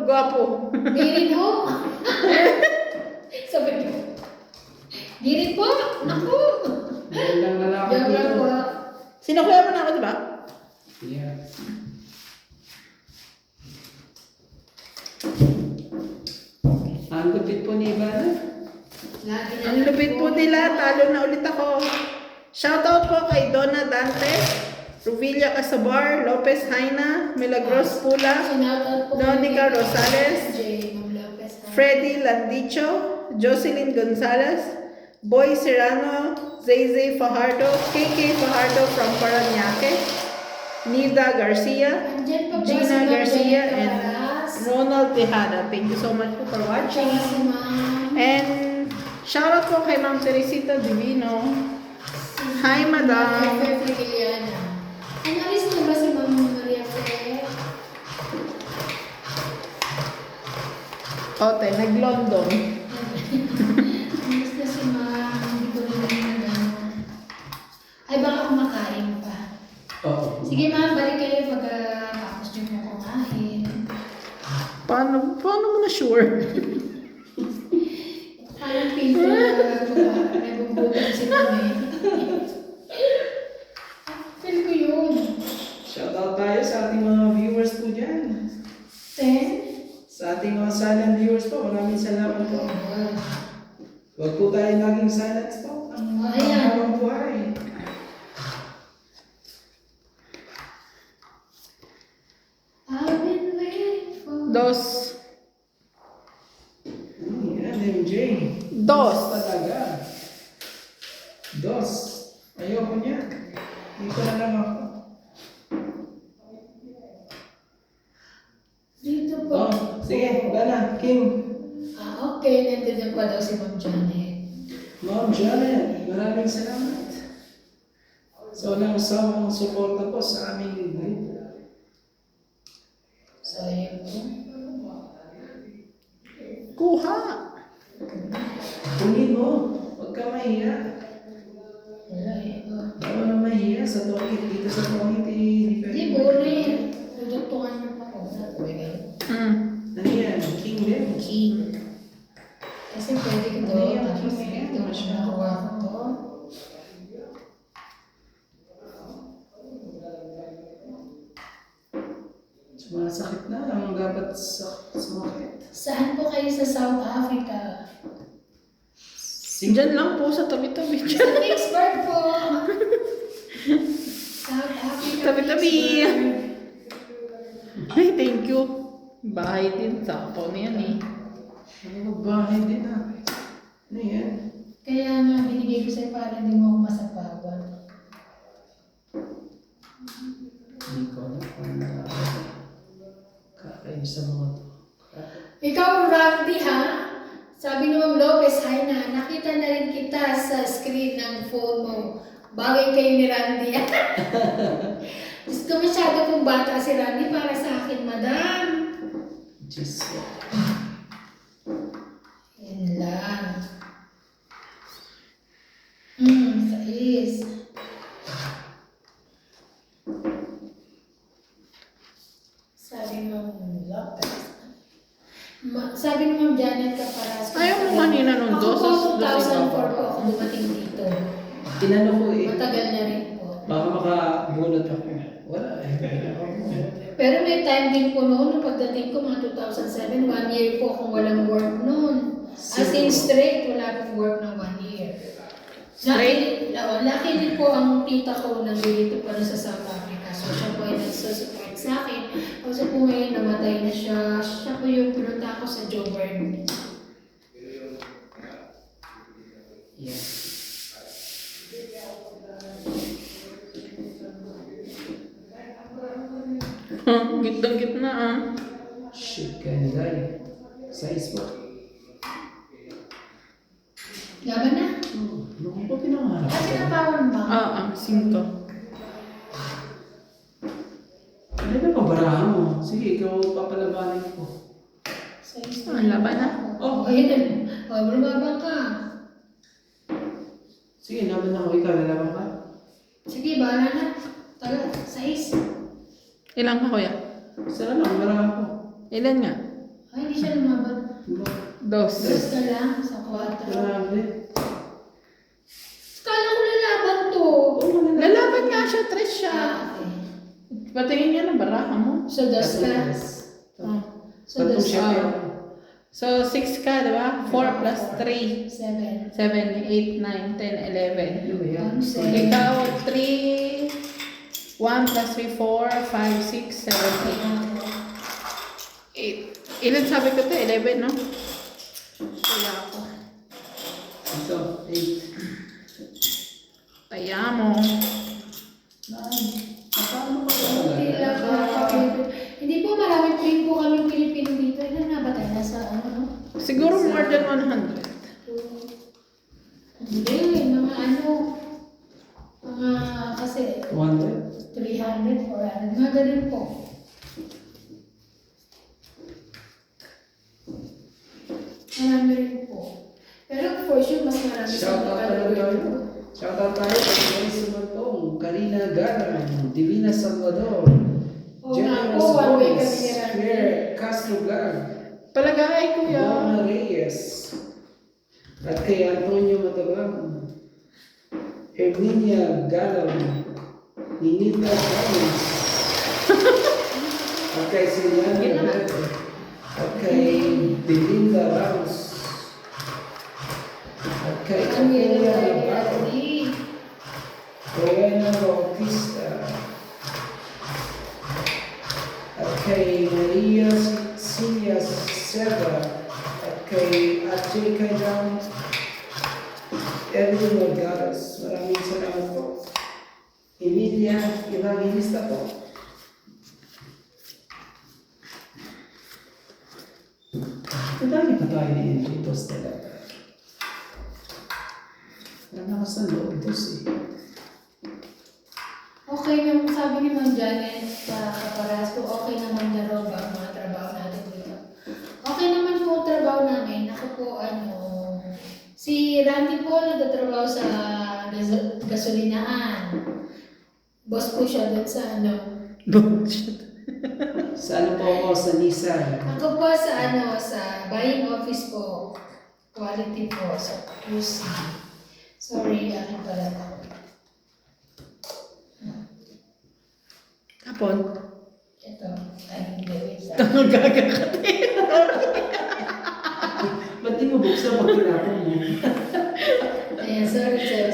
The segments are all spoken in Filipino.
gwapo. Di rin ho. Sabi ko. Di rin po. Naku. Magandang lalaki Joke lang dito. po. Sinukuya mo na ako, di ba? Yeah. Ang lupit po ni Ivana. Lagi na Ang lang lupit po nila, talo na ulit ako. Shoutout po kay Donna Dante, Ruvilla Casabar, Lopez Haina, Milagros Pula, Sinoutout po. Donica Rosales, J. Ma'am Lopez. Freddy Landicho, Jocelyn Gonzalez, Boy Serrano, Zay Fajardo, KK Fajardo from Parañaque, Nida Garcia, Andyan pa po si Gina Ma'am Garcia, Jenica and Paras. Ronald Tejada. Thank you so much po for watching. Tsaka si Ma'am. And shoutout po kay Ma'am Teresita Divino. Hi, Madam. Maria Fe Fregiliana. Ano alis na ba si Ma'am Maria Fe? Ote, nag-London. Alis na si Ma'am. Hindi ko rin na ay, baka kumakain pa. Oo. Sige ma'am, balik kayo pag tapos nyo mo kumain. Paano mo na sure? Parang pinto na nagugutom si Mami. Feel ko yun. Shoutout tayo sa ating mga viewers po dyan. 10? Sa ating mga silent viewers po, maraming salamat po. Huwag po tayo naging silent po. Ang Ayan. habang buhay. I've been waiting for... Dos. Yan, MJ. Dos. Talaga. Dos. Ayoko niya. Dito na lang ako. Dito po. Oh, sige, Bana, King. Okay. Nandiyan pa daw si Ma'am Janet. Ma'am Janet, maraming salamat. So, walang usawang suporta po sa aming group. So, yun po. Kuha. Kunin mo. Huwag ka mahiya. Wala eh. Bawal na mahiya sa tokit. Dito sa tokit, hindi Hindi, pwede. boring. Tutuktukan niyo pa ako. Ano yan? King din. King. Kasi pwede ko to. Tapos dito na siya nakuha ko to. Sumasakit na. Ang dapat sumakit. Saan po kayo sa South Africa? Diyan lang po sa tabi-tabi. Sa Pittsburgh po. South Africa. Tabi-tabi. Pittsburgh. Ay, thank you. Bahay din. Sakto na yan eh. Ano ba? Bahay din ah. Ano yan? Kaya nga binigay ko sa'yo para hindi mo ako masapawan. Hindi ko alam kung kakain sa mga to. Ikaw, Randy, ha? Sabi ni Ma'am Lopez, hi na, nakita na rin kita sa screen ng phone mo. Bagay kayo ni Randy. Gusto masyado pong bata si Randy para sa akin, madam. Diyos ko. Yan lang. Sais. Sabi ni Ma'am Lopez. Sabi ni Ma'am Janet Caparas. Ayaw mo kanina nung Ako dos, po, dos, 2004 po ako dumating dito. Tinanong ko eh. Matagal na rin po. Baka makabunot ako. Wala eh. Pero may time din po noon, nung pagdating ko mga 2007, 1 year po akong walang work noon. As in straight, wala pong work ng 1 year. Straight? Laki din po ang tita ko nandito pa rin sa South Africa. So siya po ay nagsusupport sa akin. Kasi po ngayon namatay na siya. Siya po yung pinunta ko sa Joburg. Yeah. Gitna-gitna ah. Shit, kanilay. Size mo. Laban na? Ano ko pinangarap? Kasi natawan ba? Singko. Ano ba pabarahan mo? Sige, ikaw papalabanin ko. Laban na. Oh, ayun. Oh, lumabang ka. Sige, laban ako. Ikaw, lalaban ka? Sige, bahala na. Taga, 6. Ilan ka kuya? Sana lang, barahan ko. Ilan nga? Ay, hindi siya lumaban. Dos. Dos ka lang sa 4. Grabe. Kala ko lalaban to. Lalaban nga siya, Trish siya. Okay. Patingin niya ng baraha mo. So, dos ka. Oh. So, Tatlong dos siya. ka. So, 6 ka, di ba? 4 plus 3. 7. 7, 8, 9, 10, 11. Ano ba yan? Ikaw, 3. 1 plus 3, 4, 5, 6, 7, 8. Ilan sabi ko to? 11, no? Kaya ako. Ito, 8. Kaya mo. Paano ko Hindi lang Hindi po, maraming print po kami Pilipino dito. Ilan na ba tayo? Nasa ano, no? Siguro more than 100. Hindi, mga ano. Mga kasi 100? 300, 400. Mga ganun po. Marami rin po. Pero for sure, mas marami Shout out talaga tayo. Shout out tayo kay Grace Matong, Karina Garan, Divina Salvador, Oo nga po, one way kami ni Randy. Pierre Castro Vlog, Palagay, kuya. Donna Reyes, at kay Antonio Matabang, Herminia Galam, Ninita Ramos, at kay Siliano Verde, at kay Belinda Ramos, at kay Camila Navarro, Rowena Bautista, at kay Maria Cilia Serra, at kay Ajay Kaidam, Evelyn Morgadas, maraming salamat po. Emilia Evangelista po. Ang dami pa tayo ni Enritos talaga. Nanakas ng loob ito Okay naman, sabi ni Ma'am Janet sa kaparas ko, okay naman na raw ba ang mga trabaho natin dito. Okay naman po ang trabaho namin. Ako po, si Randy po nagtatrabaho sa gasolinahan. Boss po siya doon sa Bullshit. Sa ano po ako sa Nissan? Ako po sa buying office po. Quality po, sa QC. Sorry, akin pala po. Tapon. Ito, ay hindi, wait lang. Gagakati. Ba't di mo buksan pag tinapon mo? Ayan, sorry, sorry.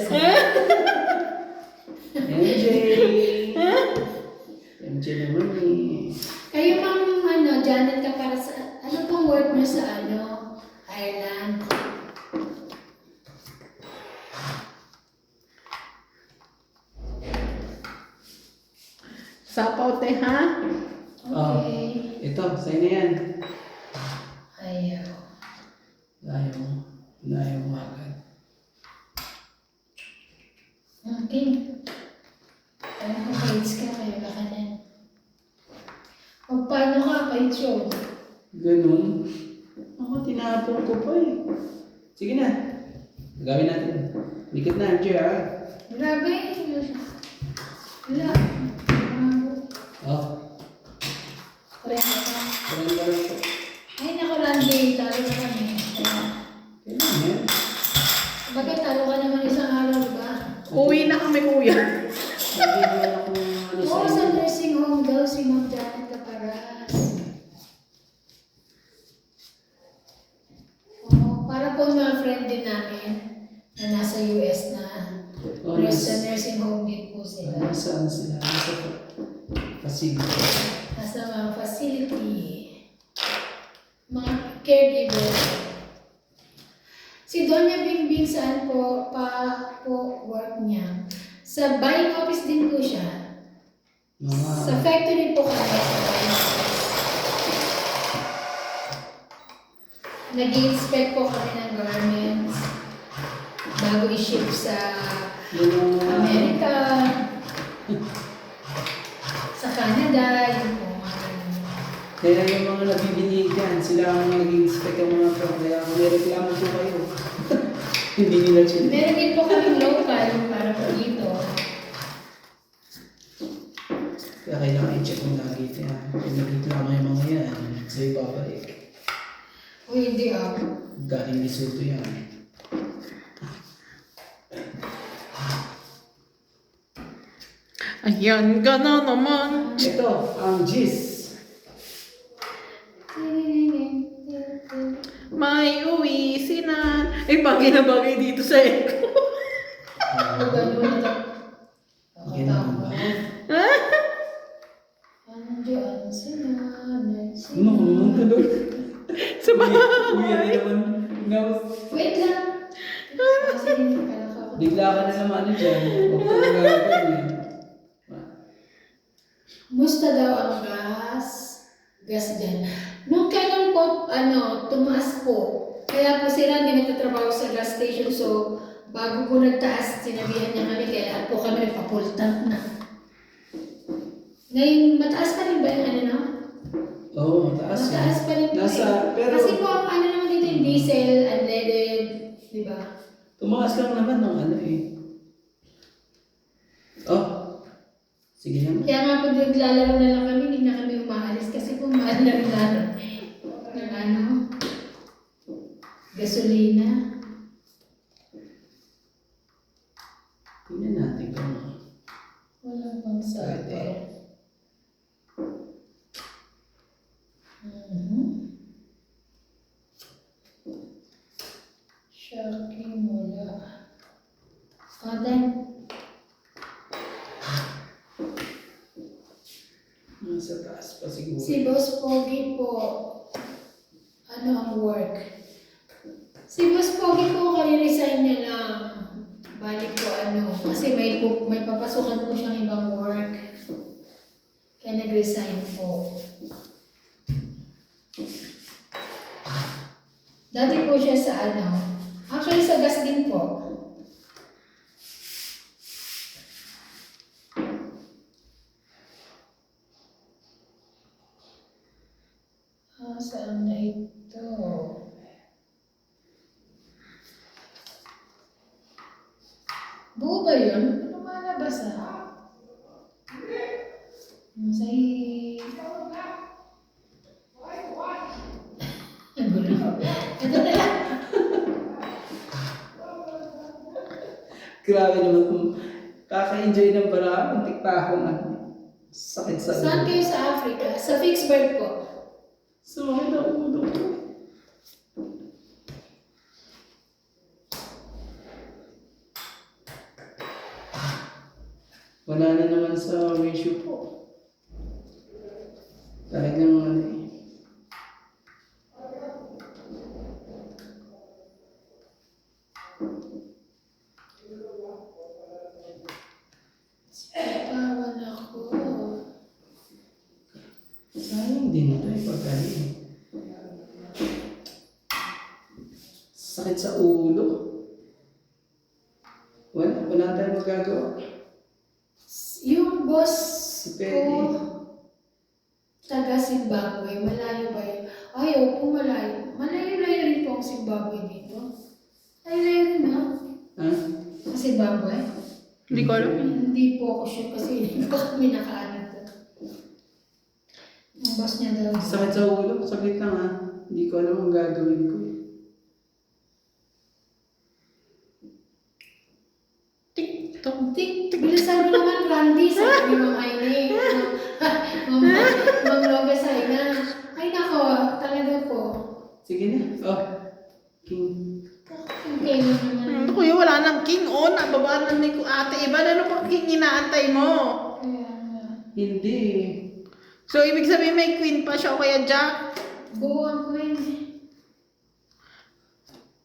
MJ! MJ naman eh. Kayo ma'am, Janet ka para sa, ano pong work mo sa Ireland? Sapaw te, ha? Okay. Ito, sa'yo na yan. Ayaw. Ayaw mo agad. Okay. Ayaw ko page ka, kayo ka kanan. Paano ka, page yun? Ganun. Ako, tinapon ko pa eh. Sige na. Gawin natin. Mikit na, MJ ha. Grabe. Wala. Oh, Correct ka. parang lang po. Ay, naku, Randy. Talo na kami. Kailan yan? Bakit talo ka naman isang araw, di ba? Uwi na kami, kuya. Nagigil ako ng ano Oo, sa sa inyo. nursing home daw si Ma'am Janet Caparas. Oo, para po mga friend din namin na nasa US na Oh, sa nursing home din po sila. Nasaan sila? Nasa facility. Nasa mga facility. Mga caregiver. Si Doña Bingbing saan po work niya? Sa buying office din po siya. Sa Mga factory po kami sa buying office. Nag-i-inspect po kami ng garments bago i-ship sa yun ang mga Amerika, sa Canada, yun po. Mga ganun. kaya yung mga nabibili dyan, sila ang nag-inspect ang mga truck. Kaya may reklamo po kayo. Hindi nila sila. Meron din po kami local para po dito. Kaya kailangan i-check mo lagi yan. Kung nagreklamo yung mga yan, so ibabalik. Uy, hindi ah. Galing Lesotho yan. Ayan ka na naman. Ito, ang Gis. May uwi sinan. Ay, bagay na bagay dito sa echo. Ano gano'n ito? Ganun ba? Andiyan sila, Ano ko naman ka doon? Sa Uy, bahay. ano naman? Wait lang. Kasi hindi ka nakakot. Bigla ka na naman ano dyan. Huwag ka na gagawin yan. Musta daw ang gas? Gas dyan. Nung kailan po, tumaas po. Kaya po si Randy nagtatrabaho sa gas station. So, bago po nagtaas, sinabihan niya kami, kaya po kami nagpa-full tank na. Ngayon, mataas pa rin ba yung ano? Oo, taas yan. Mataas pa rin po Nasa, pero Kasi po, ang ano naman dito yung diesel, unleaded, di ba? tumaas lang naman ng ano eh. Oh, sige naman. Kaya nga po naglalaro na lang kami, hindi na kami umaalis kasi po mahal na rin namin ng gasolina. Tingnan natin kung ano. Wala pang sabi. Shocking wala. Then, Nasa taas pa siguro. si Boss Pogi po, ano ang work? Si Boss Pogi po, kaliresign niya lang. Balik po kasi may papasukan po siyang ibang work. Kaya nag-resign po. Dati po siya sa actually sa gas din po. Saan na ito? Buo ba yun? Ano malabas Masay... Ang gulo. Ito na lang. Grabe naman kung kaka-enjoy ng paraan ng tiktahong ano. Sakit sa Saan kayo sa Africa? Sa Vicksburg po. Sumakit ang ulo ko. Wala na naman sa ratio po. Talagang ano eh. Tawan ako. Sayang din ito eh pagkali. Sakit sa ulo. Wala tayong magagawa. Yung boss Si ko, Penny. taga Zimbabwe, malayo ba yun? Ay, opo, malayo. Malayo-layo rin po ang Zimbabwe dito. Layo-layo rin na. Ha? Sa Zimbabwe? Hindi ko alam. Hindi po ako sure kasi hindi po kami nakaano to. Ang boss niya daw. Sakit sa ulo. Sakit lang ha. Hindi ko alam ang gagawin ko. TikTok. Bilisan mo naman, Randy, sabi ni Ma'am Aine. Ma'am Loves Aina. Ay nako, talaga po. Sige na. Oh. King. Okay lang naman. Kuya, wala nang king on. Nababa na ni ate Iba. Ano pang king inaantay mo? Kaya nga. Hindi. So, ibig sabihin may queen pa siya o kaya jack? Buo ang queen.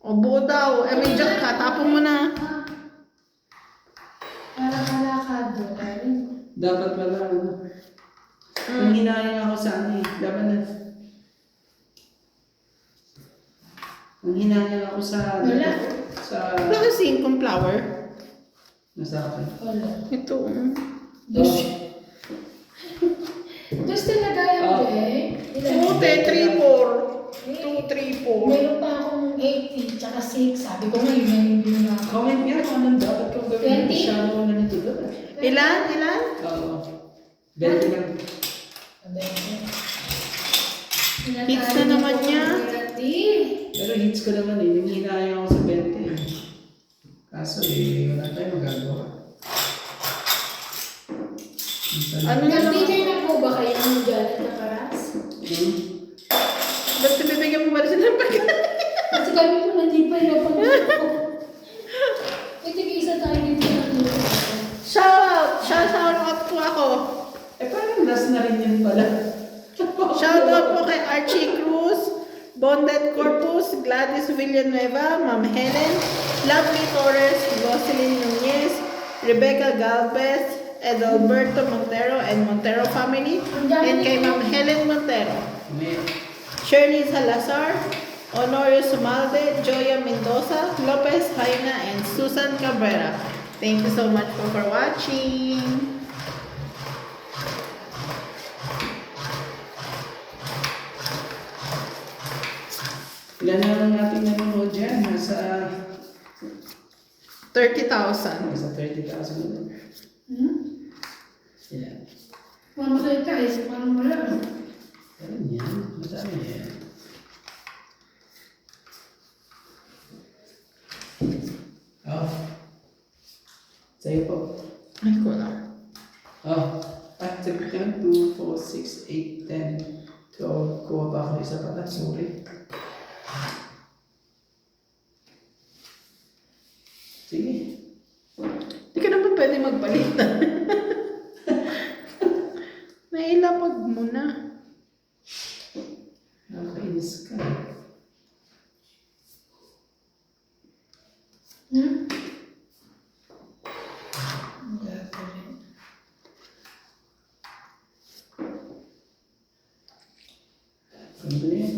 O buo daw. Eh, may jack ka. Tapon mo na. Para kalakado. Dapat pala ano. Ang hinayang ako sa ano eh. Dapat na. Ang hinayang ako sa... Wala. Sa... Wala kasing kung flower. Nasa akin. Wala. Ito. Dus. Dus talaga yan, Oh. eh. 2, 3, 4. 2, 3, 4. Meron pa akong 80, tsaka 6. Sabi ko ngayon na yung ginawa ko. Comment nga kung anong dapat kong gawin. 20? Masyado ko na nito doon. Ilan? Ilan? Oo. 20 lang. Sabi ko. Hits na naman niya. Creative. Metro hits ko naman eh. Nanghihinayang ako sa 20 eh. Kaso eh, wala tayong magagawa. Ano na lang? Nag-DJ na po ba kayo ng Janet Caparas? Hmm? Ba't bibigyan mo ba rin sila ng pagkain? Kasi kami po hindi pa yung pag-ako. May tig-isa tayo dito ng Shout out po ako. Eh parang last na rin yun pala. Shout out po kay Archie Cruz, Bondet Corpus, Gladys Villanueva, Ma'am Helen, Lovely Torres, Jocelyn Nunez, Rebecca Galvez, Edalberto Montero and Montero family, and kay Ma'am Helen Montero, May, Shirley Salazar, Honorio Sumalde, Joya Mendoza, Lopez Jaina, and Susan Cabrera. Thank you so much for watching. ilan na lang natin nanonood dyan? Nasa 30,000. 30,000 na. Ilan? Mamatay ka eh, parang wala. Ayun yan. Madami yan. Oh. Sa'yo po. Ay, ko lang. Oh. Sagot ka. 2, 4, 6, 8, 10, 12. Kuha pa ako isa pala. Sorry. Sige. Hindi ka naman pwede magbalik na. Nailapag mo na. Nakakainis ka. Ano ba yan?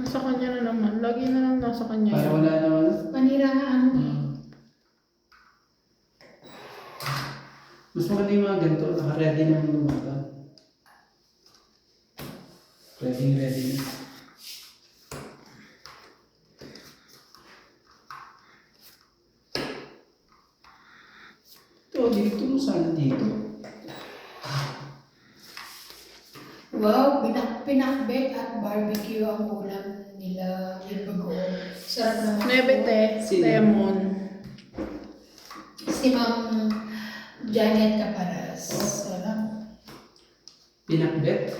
Nasa kanya na naman. Lagi na lang nasa kanya. Para yun. wala naman. Panira nga ano eh. Mas maganda yung mga ganito, naka-ready na yung lumaban. Ready na. Ito, dito mo sana dito. Wow, pinakbet at barbecue ang ulam nila with bagoong. Sarap naman. Nebete, Sino? lemon. Si Ma'am Janet Caparas. Sarap. Pinakbet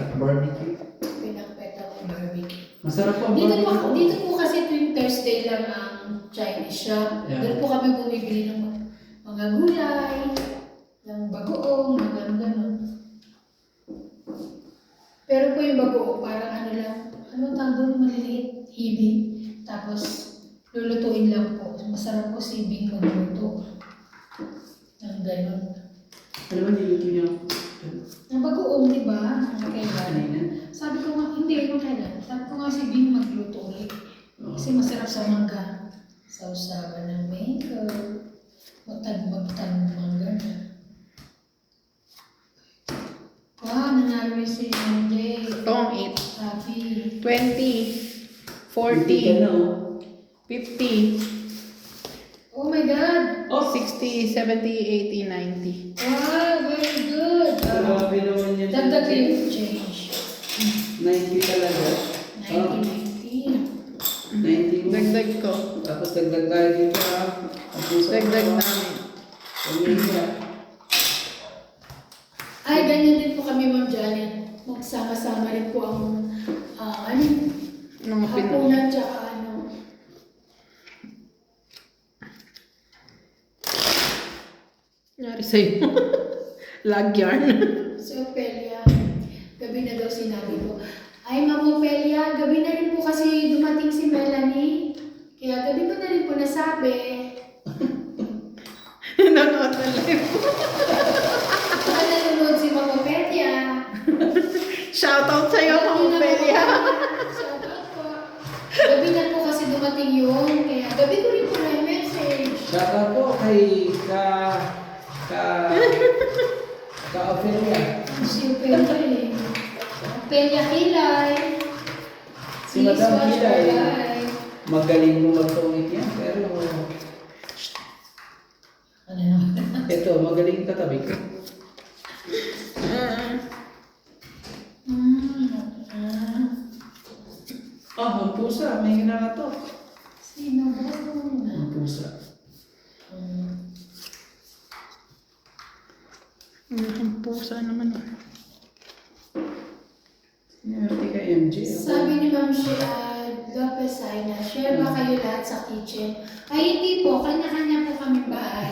at barbecue. Pinakbet at barbecue. Masarap po ang Dito barbecue. dito po kasi tuwing Thursday lang ang Chinese shop. Yeah. Doon po kami bumibili ng mga gulay, ng bagoong, ng gano'n. Pero po yung bagoong parang ano lang, ano tawag doon, maliliit, hibi. Tapos lulutuin lang po. Masarap po si Bing magluto. Ng gano'n. Ano ba niluto niya? Ng bagoong, di ba? Ang kailan. Kanina? Sabi ko nga, hindi, yung kailan. Sabi ko nga si Bing magluto ulit. Oo. Kasi masarap sa mangga. Sa usaban ng mango. Magtag mangga na. Wow, nanalo rin si Monday. Tong 8. Happy. 20. Hindi ka 40. na, oh. 50. Oh my God! Oh, 60, 70, 80, 90. Wow, very good! grabe naman yan. Dagdag ko yung change. 90 talaga. 90. 90 mo. Dagdag ko. Tapos dagdag tayo dito ha. Tapos Dagdag namin. Pamilya. Ay, ganyan din po kami, Ma'am Janet. Magsama-sama rin po ang ano, Mga Pinoy. hapunan tsaka ano. Nangyari sa'yo. Lag yarn. Si Opelia, gabi na daw sinabi ko, ay Ma'am Opelia, gabi na rin po kasi dumating si Melanie. Kaya gabi ko na rin po nasabi. Nanonood na live. Baka nanonood si Ma'am Opelia. Shoutout sa'yo, Ma'am Ophelia. Shoutout po. Gabi na po kasi dumating yun. Kaya gabi ko rin po na message. Shoutout po kay Ophelia. Si Opelia eh. Opelia Kilay. Si Madam Please watch Hilay. our live. Magaling mo magtungit yan, pero Ano naman? ito, magaling katabi ko. Ah. ang pusa. May ginagatok. Sino ba? Ang pusa. Ang pusa naman. Sinerte ka, MJ. Sabi ni Ma'am Lopez Aina, share ba kayo lahat sa kitchen? Ay, hindi po. Kanya-kanya po kami bahay.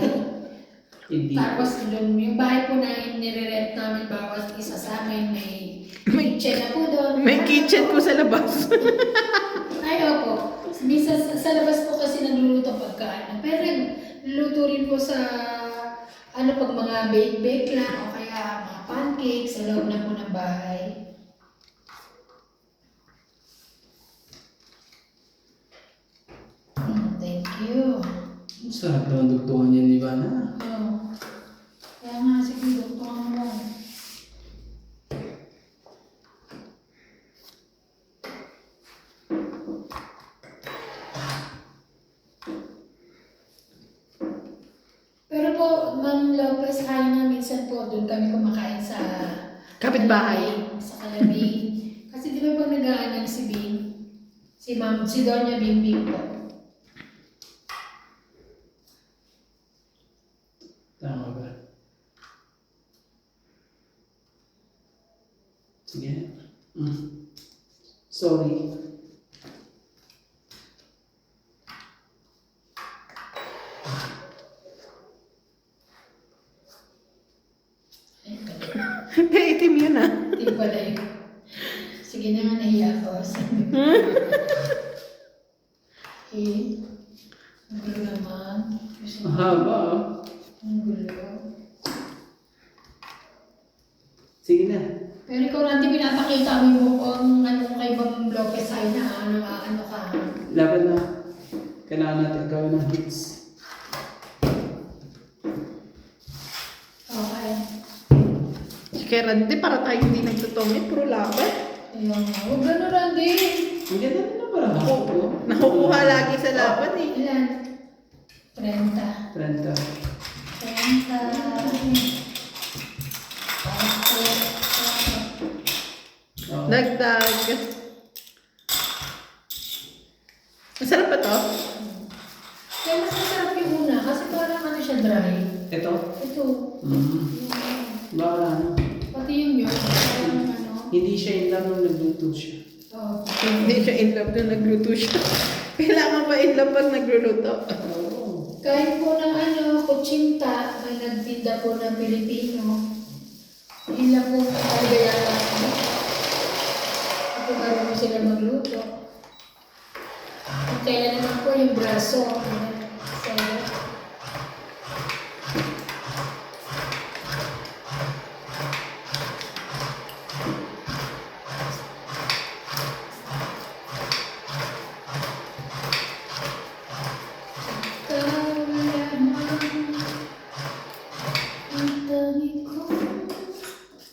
Hindi. Tapos yung bahay po na nire-rent namin bawat isa sa amin, may kitchen na po doon. May kitchen ko sa labas. Ay, opo. Minsan sa labas po kasi nagluluto pagkaan. Pero luluto rin po sa pag mga bake-bake lang o kaya mga pancakes sa loob na po ng bahay. Thank you. Ang sarap naman dugtungan yan, di ba na? Oh. Kaya nga, sige, doktor mo. Pero po, Ma'am Lopez, kaya nga minsan po, doon kami kumakain sa Kapitbahay. Sa Calabing. Kasi di ba pag nag-aanan si Bing, si Doña Bing Bing po. Tama ba? Sige. Sorry. Hindi, itim yun ah. Hindi pala yun. Sige na nga, nahiya ako. Eh, ang gulo naman. Ang haba ah. Ang gulo. Sige na. Pero ikaw natin pinapakita mo yung mukhang kay Ma'am Lopez ay ano ka. Laban na. Kailangan natin gawin ng hits. Okay. Sige, Randy, para tayo hindi nagtutumit. Puro laban. Ayun nga. Huwag gano'n, Randy. Ang ganda na parang ako. Nakukuha lagi sa laban eh. Ilan? 30. 30. 30. Oh. Dagdag. Masarap ba to? Kaya mas masarap yung una kasi parang ano siya dry. Ito? Ito. Baka ano. Pati yung yun. Parang ano. Hindi siya in love nung nagluto siya. Oh. Hindi siya in love nung nagluto siya. Kailangan ba in love pag nagluluto? Oo. Kahit po ng kutsinta, may nagtinda po ng Pilipino. Yun lang po kaligayahan namin. Ako marunong sila magluto. Kung kailan naman po yung braso.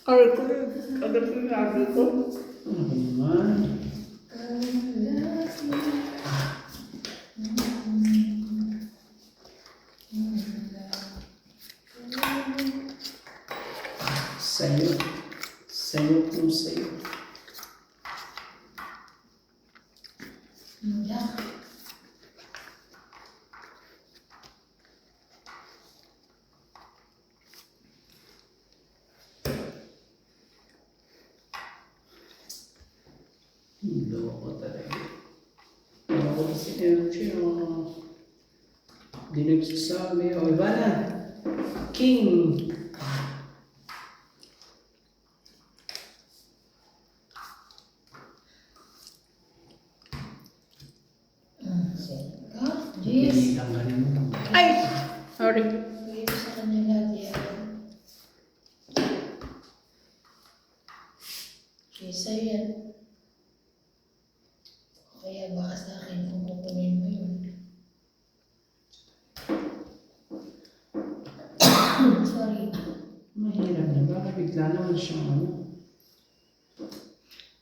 Or kung agad ko yung sabi ko. Ano naman? Sayo. Sayo kung sayo. Loko talaga. Loko si Elche. Di nagsasabi. O, iba na. King. Yes. Hindi lang ganin mo. Ay! Sorry. Bigay ko sa kanila yan. Kaysa yan. O kaya baka sa akin kung kukunin mo yun. Sorry. Mahirap na. Baka bigla naman siyang ano.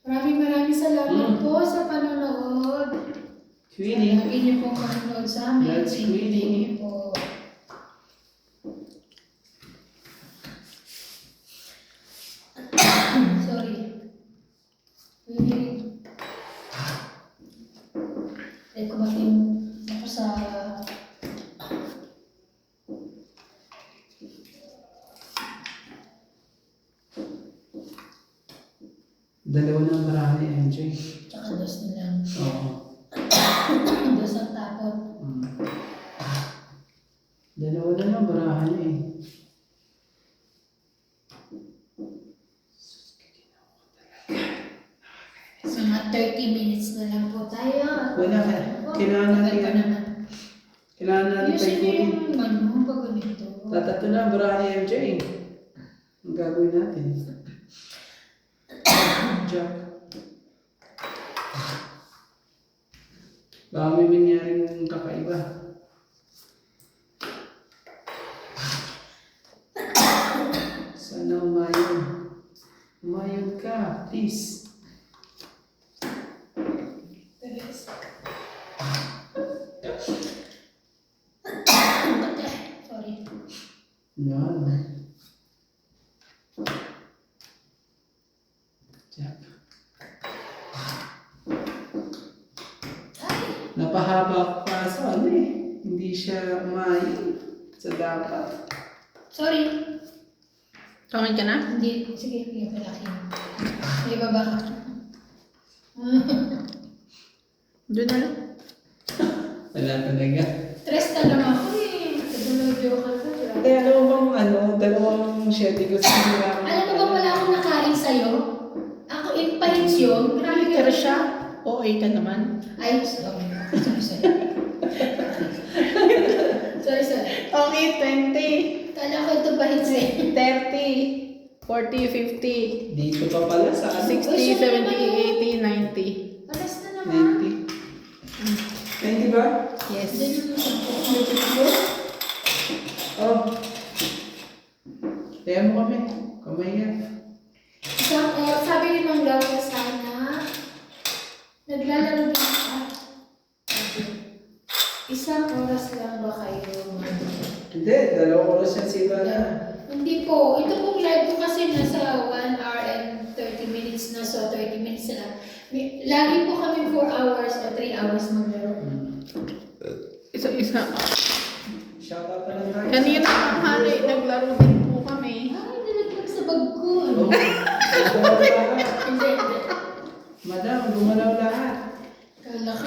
Maraming salamat po sa panonood. Queenie. Lagi niyo pong manonood sa amin. That's Thank Queenie. you po. Sorry. Queenie. dumating ako sa... Dalawa ng marami, MJ. Tsaka dos na lang. Oo. Dos ang tapon. Dalawa na lang, barahan eh. Mga 30 minutes na lang po tayo. Wala ka. Kailangan natin pa yan. naman. Kailangan natin Ayusin niyo paikutin. yung ano, pag ganito. Tatato na, barahan ni MJ. Ang gagawin natin. Jack. Baka may mangyaring kakaiba. Sana umayod. Umayod ka, please. Sorry. Yan. Jack. Napahaba pa sa ano eh. Hindi siya umayod sa dapat. Sorry. Tumawid ka na? Hindi. Sige, sige, palaki. May baba ka. Doon na lang. Wala talaga. Stress na lang ako eh. Nag-video ka na. Kaya alam mo bang dalawang shete ko sa Alam mo ba wala akong nakain sa'yo? Ako in pints yun. Grabe Pero ka. siya, OA ka naman. Ay, sorry. Sorry. Sorry, sorry. Okay, 20, Kala ko ito pahits eh. 30, 40, 50, Dito pa pala sa 60, 70, 80, 90. Alas na naman. 90. 90 ba? Yes. Diyan yung sampo. Oh. Kaya mo kami. Kamay yan. Sabi ni Mang Laura sana, naglalaro din ka. Isang oras lang ba kayo? Hindi, 2 oras yan si Ivana. Hindi po. Ito pong live ko kasi nasa 1 hour and 30 minutes na. So, 30 minutes na lang. Lagi po kami 4 hours o 3 hours maglaro. Isa-isa. Shout out na lang tayo. Kanina ang hari, naglaro din po kami. Ay, nalaglag sa bag ko. Oh, gumalaw lahat. Hindi, hindi. Madam, gumalaw lahat. Kala ko.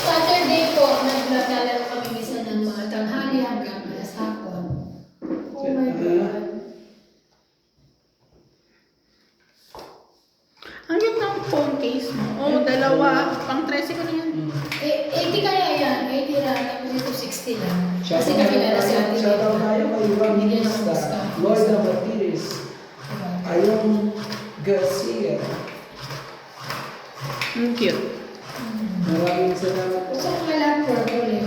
Saturday po, naglalaro kami minsan ng mga tanghali hanggang alas hapon. Oh my God. Ang yung ng phone case mo. Oh, dalawa. Pang 13 ko na yan. Eh, 80 kaya yan. 80 lang. Tapos ito 60 lang. Shout Kasi out nakilala sa atin. Shout out tayo kay Ivan Bigyan ng Hinista, discount. Lord of Batiris, Diba? Ayong Garcia. Ang cute. Maraming salamat po. Gusto ko nga lang purple eh.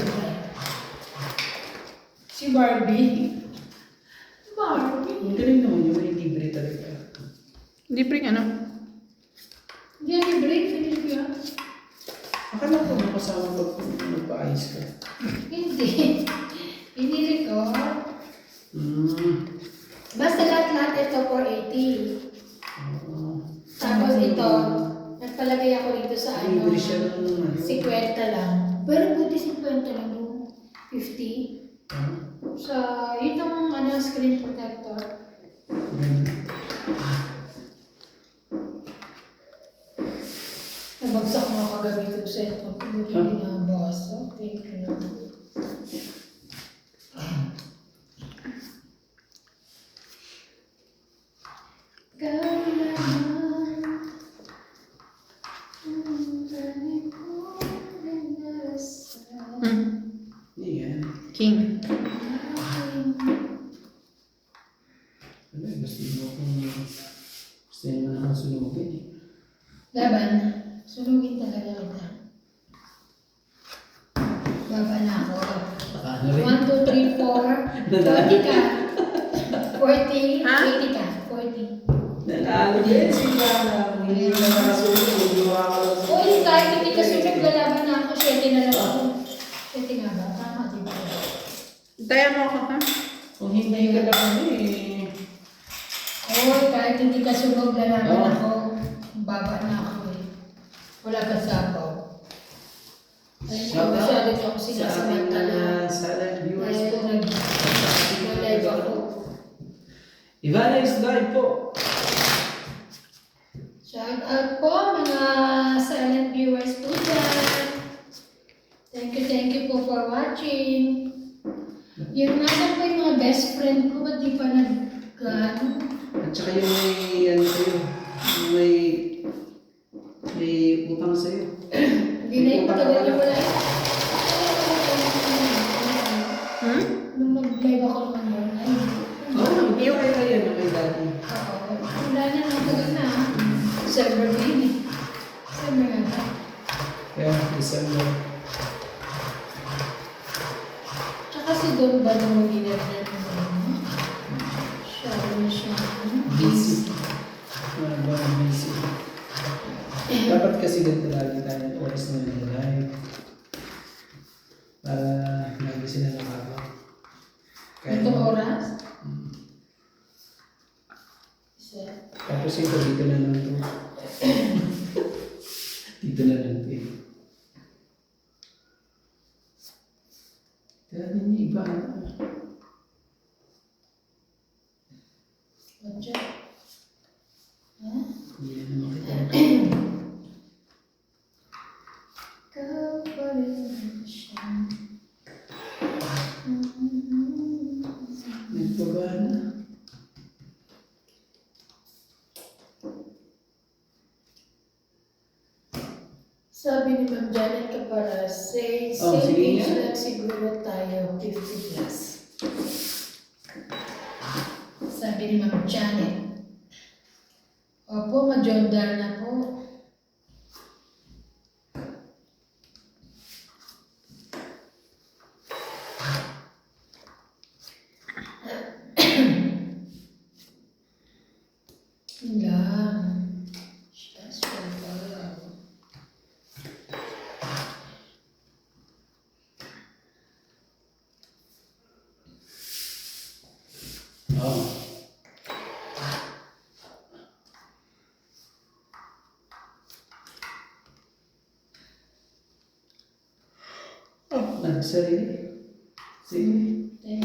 Si Barbie. Barbie. Ang galing naman yung may libre talaga. Libre ano? Hindi yan yung break. Finish ko yan. Akala ko makasama pag magpa-ayos ka. Hindi. Ini-record. Basta lahat-lahat ito for 80. Tapos ito, nagpalagay ako dito sa ano, Libre siya ng 50 lang. Pero buti 50 lang yung 50. Sa, yun ang ano, screen protector. Nabagsak mo kagabi itong cellphone ko. Hindi binabasa. Thank you. Yan. King. Ano, gusto mo na ang sunugin eh. Laban, sunugin talaga kita. Baba na ako. Baka ano rin. 1, 2, 3, 4. 40 ka. 40. Ha? 80 ka. 40. Nanalo din si Ivana. Hindi na nakasunod. Hindi makakalang sa Uy, kahit hindi ka sunod, lalaban na ako. 7 na lang ako. 7 nga ba? Tama, diba? Daya mo ako, ha? Kung hindi ka lang ano eh. Uy, kahit hindi ka sunod, lalaban Oo. ako. Baba na ako eh. Wala ka sabaw. Ayun, Shout out masyado niyo ako sa ating sinasamantala. silent viewers Dahil po. nag-live ako. Ivana is live po. Shout out po mga silent viewers po dyan. Thank you po for watching. Yung nasa po yung mga best friend ko, ba't di pa nag-ano? At saka yung may, ano sa'yo, yung may utang sa'yo. Hindi na yung patagal na wala. Hmm? Nung nag-live ako naman yun, ay, Oo, yung kay Ryan, yung kay Daddy. oo, wala na, natagal na. Server ko yun eh. Server na ba? Yeah, December. Tsaka si Don ba nung ginagawa na siya rin siya. Busy. Ba, busy. Dapat kasi ganito lagi tayo oras na nag-live. Para lagi sila nakaka. Itong oras? Isa. Tapos ito, dito na lang ito. Dito na lang ito. Kaya niyo iba. Ano siya? Ha? Hindi na naman kita. Ikaw pa rin siya. Nagpaba na. Sabi ni Ma'am Janet Caparas, say, Oh, same sige age nga. lang siguro tayo, 50 plus. Sabi ni Ma'am Janet. Opo, majondar na po. Yun lang. That's all. Oh. Oh, nagsarili. Sige. Then,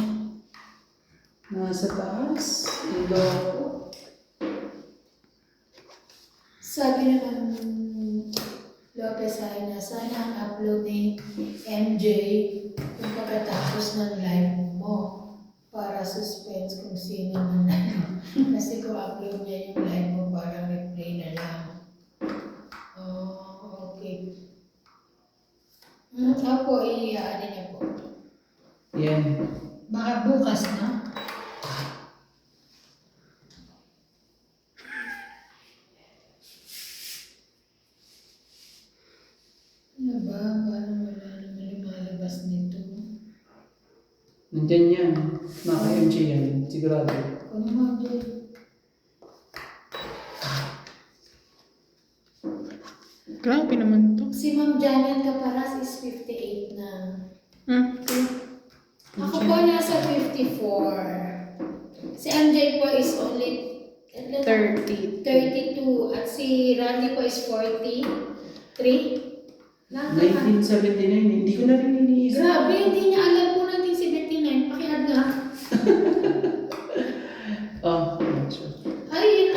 Nasa taas. Ilo. sabi naman Lopez ay na sana ang upload ni MJ kung pagkatapos ng live mo para suspense kung sino man ano. Kasi kung upload niya yung live mo para replay na lang. Oh, okay. Opo, ano niya po. Yan. Baka bukas na. Ano ba? Parang wala naman lumalabas nito. Nandyan yan. Naka-MJ yan. Sigurado. Ano mo dyan? Grabe naman to. Si Ma'am Janet Caparas is 58 na. Hmm? Ako po nasa 54. Si MJ po is only 30. 32. At si Randy po is 43. 1979. Hindi ko na rin iniisip. Grabe, hindi niya alam po 1979. Pakiad nga. Oh, sure. Ay,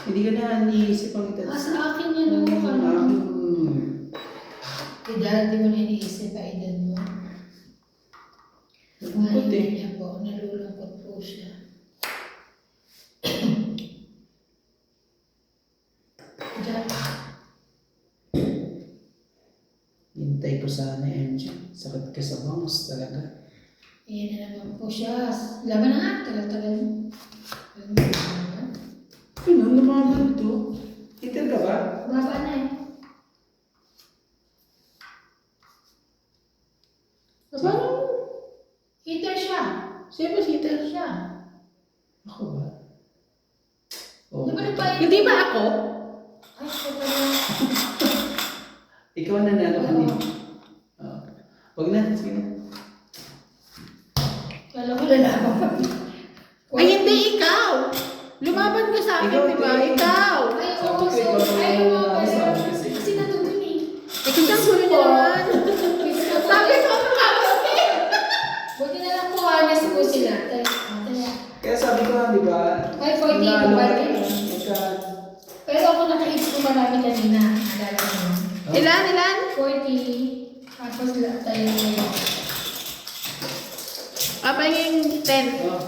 Hindi ko na iniisip ang ito. sa akin yan ang mukha. Edad, di mo na iniisip pa edad mo. Nalungkot eh. Niya po, nalulungkot po siya. Diyan. Hintay ko sana MJ. Sakit ka sa bangs talaga. Ayan na naman po siya. Laban na nga, tagal-tagal mo. Ano, lumaban ito? Hitter ka ba? Baba na eh. Parang, Heater siya. siyempre sitter. Siya. Ako ba? Oh. Di ba nagbayad? Hindi ba ako? Ay, siya pala. Ikaw na nanalo kanina. Oh. Huwag na, sige na. Kala ko lalaban pa. Ay, hindi ikaw! Lumaban ka sa akin, Ikaw, di ba? Tim. Ikaw! Ay, Sabi oo, ko, ikaw so, na ay, yung oo, nasa pala. akin kasi. Kasi natutunan niyo naman. Sabi ko, Buti na lang po, honest po sila. Kaya sabi ko nga, di ba? Ay, 40 Naalala ba ko, rin? magka- Pero ako naka-hits ko marami kanina. Alala mo. Ilan? 40. Tapos lahat tayo ngayon. Apa yung 10? Oh,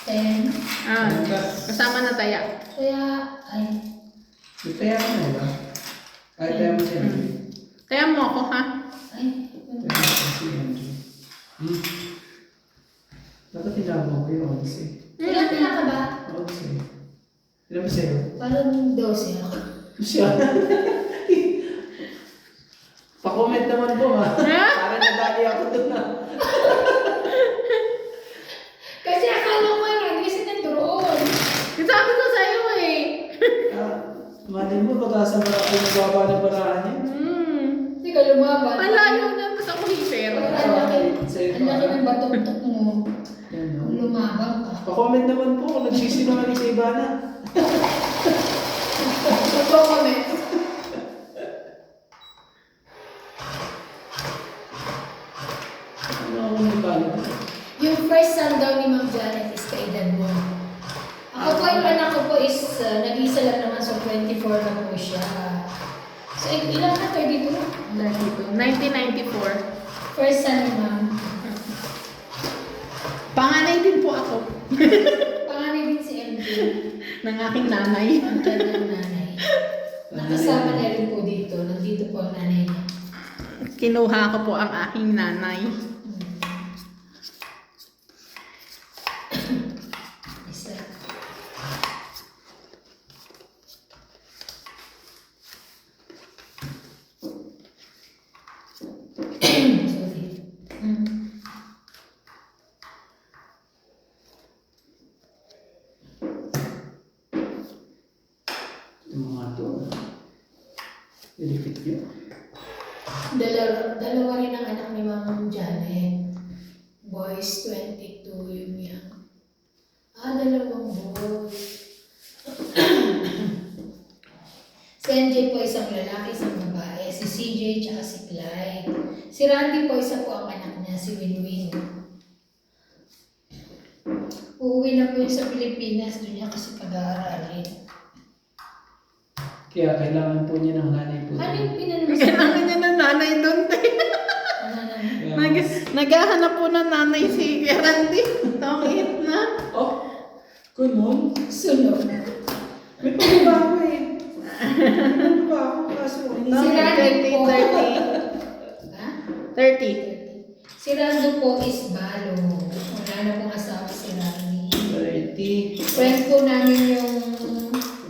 10. Ah, kasama na taya. Kaya, ay, may kaya mo na, di ba? Ay, kaya mo siya. Taya mo ako, ha? ay, Kaya mo si Andrew. Dapat tinabang ko yung odds eh. ilan na ka ba? Odds eh. Ilan ba sa'yo? Parang 12 ako. Siya. Pa-comment naman po ha. Para nadali ako doon na. Kasi akala ko nga, kasi nandoon. Sabi ko sa'yo eh. Mali mo, pag-asa mo ako nababa ng paraan niya. Hindi ka lumaban. Ang layo na sa kuhiper. Ang laki ng batok-tok mo. Yan, no? Lumabang ka. Pa-comment naman po kung nagsisinungaling sa iba na. Mag-comment. Ano ako nagkano? Yung first son daw ni Ma'am Janet is kaedad mo. Ako po, yung anak ko po is nag-isa lang naman, so 24 na po siya. So, ilan ka? 32? 1994. First son ni Ma'am. Panganay din po ako. Panganay din si MJ. Ng aking nanay. Ang kanyang nanay. Nakasama niya rin po dito. Nandito po ang nanay niya. Kinuha ko po ang aking nanay. Isa. Sorry. Yung mga to. Ilipit nyo. Dalawa rin ang anak ni Ma'am Janet. Boys, 22 yun yan. Dalawang boys. Si MJ po isang lalaki, isang babae. Si CJ tsaka si Clyde. Si Randy po isa po ang anak niya, si Winwin. Uuwi na po yun sa Pilipinas, doon niya kasi pag-aaralin. Kaya kailangan po niya ng nanay po. Ano yung pinanong Kailangan niya ng nanay doon. Kaya- Naghahanap po ng nanay si Randy. Tangit na. Oh, ganun. Sunod. May pagbabago eh. May pagbabago kaso. Si Randy po. 30. Ha? 30. Si Rando po is balo. Wala na pong asawa si Randy. 30. Friend po namin yung